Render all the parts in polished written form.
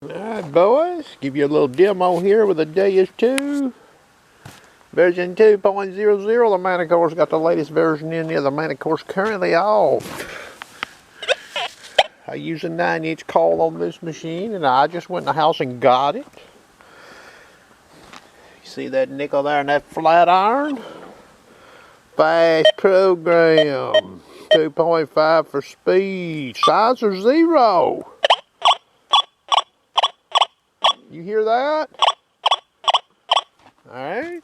Alright boys, give you a little demo here with the Deus 2 version 2.00. The Manticore's got the latest version in there. The Manticore's currently off. I use a 9-inch coil on this machine and I just went in the house and got it. You see that nickel there and that flat iron? Fast program. 2.5 for speed. Sides are 0. You hear that? Alright.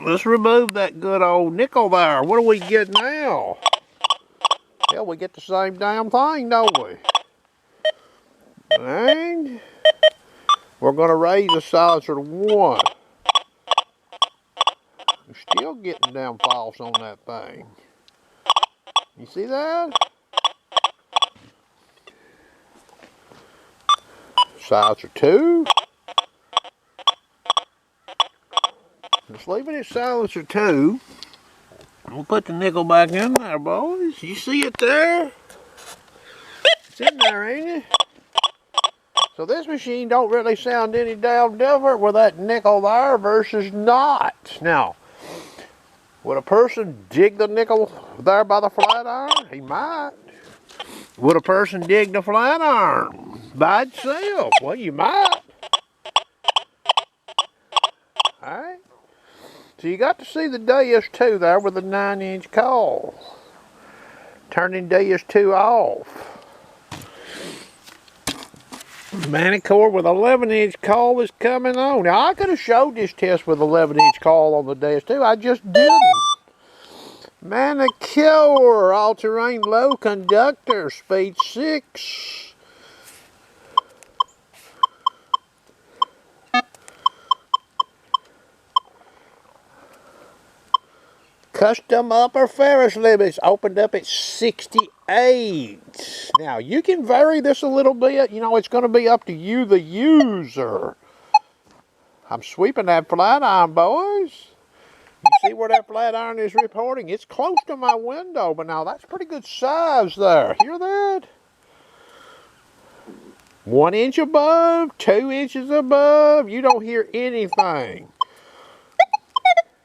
Let's remove that good old nickel there. What do we get now? Hell, we get the same damn thing, don't we? Alright. We're going to raise the silencer to 1. We're still getting down false on that thing. You see that? Silencer 2. Just leave it at silencer 2. We'll put the nickel back in there, boys. You see it there? It's in there, ain't it? So this machine don't really sound any damn different with that nickel there versus not. Now, would a person dig the nickel there by the flat iron? He might. Would a person dig the flat iron by itself? Well, you might. Alright. So you got to see the Deus 2 there with the 9-inch coil. Turning Deus 2 off. Manticore with 11-inch coil is coming on. Now I could have showed this test with 11-inch coil on the Deus 2. I just didn't. Manticore, all-terrain low conductor, speed 6. Custom upper Ferris limits opened up at 68. Now you can vary this a little bit. You know, it's going to be up to you, the user. I'm sweeping that flat iron, boys. You see where that flat iron is reporting? It's close to my window, but now that's pretty good size there. Hear that? 1 inch above, 2 inches above. You don't hear anything.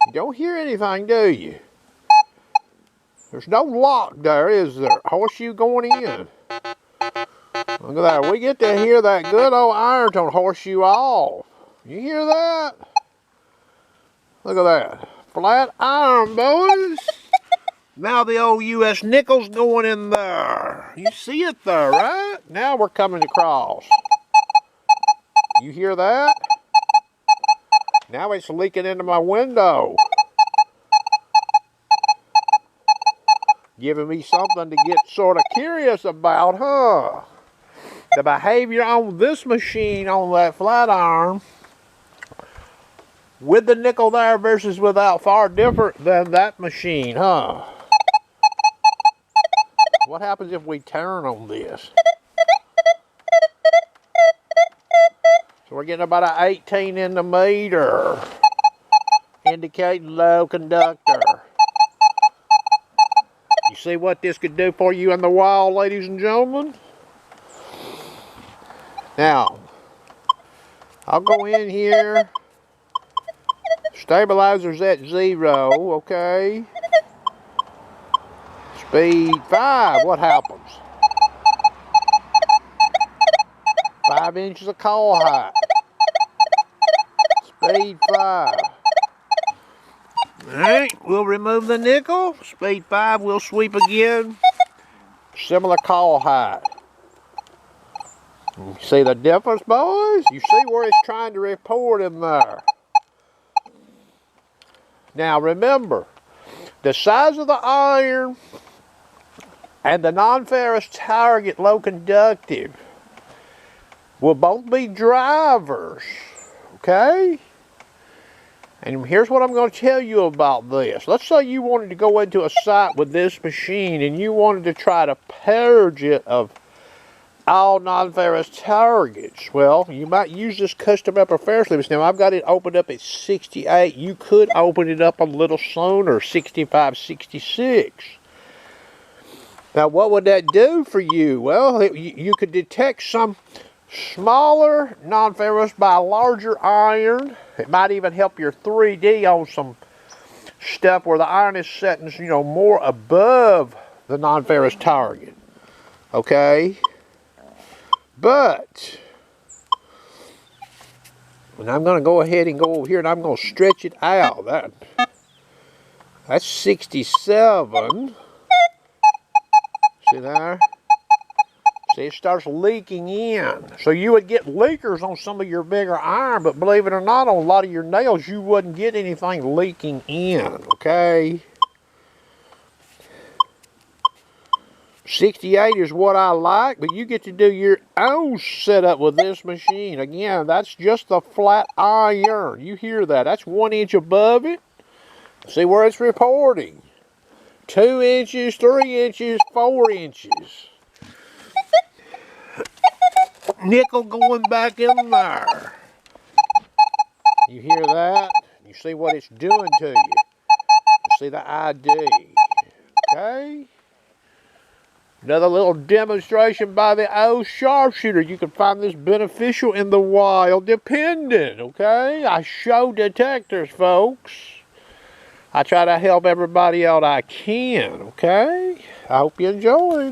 You don't hear anything, do you? There's no lock there, is there? Horseshoe going in. Look at that. We get to hear that good old iron tone horseshoe off. You hear that? Look at that. Flat iron, boys. Now the old US nickel's going in there. You see it there, right? Now we're coming across. You hear that? Now it's leaking into my window. Giving me something to get sort of curious about, huh? The behavior on this machine, on that flat iron, with the nickel there versus without, far different than that machine, huh? What happens if we turn on this? So we're getting about an 18 in the meter, indicating low conductor. You see what this could do for you in the wild, ladies and gentlemen? Now, I'll go in here. Stabilizer's at 0, okay. Speed 5, what happens? 5 inches of coil height. Speed 5. Alright, we'll remove the nickel. Speed 5, we'll sweep again. Similar coil height. You see the difference, boys? You see where it's trying to report in there. Now remember, the size of the iron and the non-ferrous target low conductive will both be drivers, okay? And here's what I'm going to tell you about this. Let's say you wanted to go into a site with this machine and you wanted to try to purge it of all non-ferrous targets. Well, you might use this custom upper ferrous limits. Now, I've got it opened up at 68. You could open it up a little sooner, 65, 66. Now, what would that do for you? Well, you could detect some Smaller non-ferrous by a larger iron. It might even help your 3D on some stuff where the iron is setting, you know, more above the non-ferrous target. Okay? But, and I'm going to go ahead and go over here and I'm going to stretch it out. That's 67. See there? See, it starts leaking in. So you would get leakers on some of your bigger iron, but believe it or not, on a lot of your nails, you wouldn't get anything leaking in, okay? 68 is what I like, but you get to do your own setup with this machine. Again, that's just the flat iron. You hear that? That's 1 inch above it. See where it's reporting. 2 inches, 3 inches, 4 inches. Nickel going back in there. You hear that? You see what it's doing to you. You see the ID. Okay? Another little demonstration by the old sharpshooter. You can find this beneficial in the wild dependent. Okay? I show detectors, folks. I try to help everybody out I can. Okay? I hope you enjoy.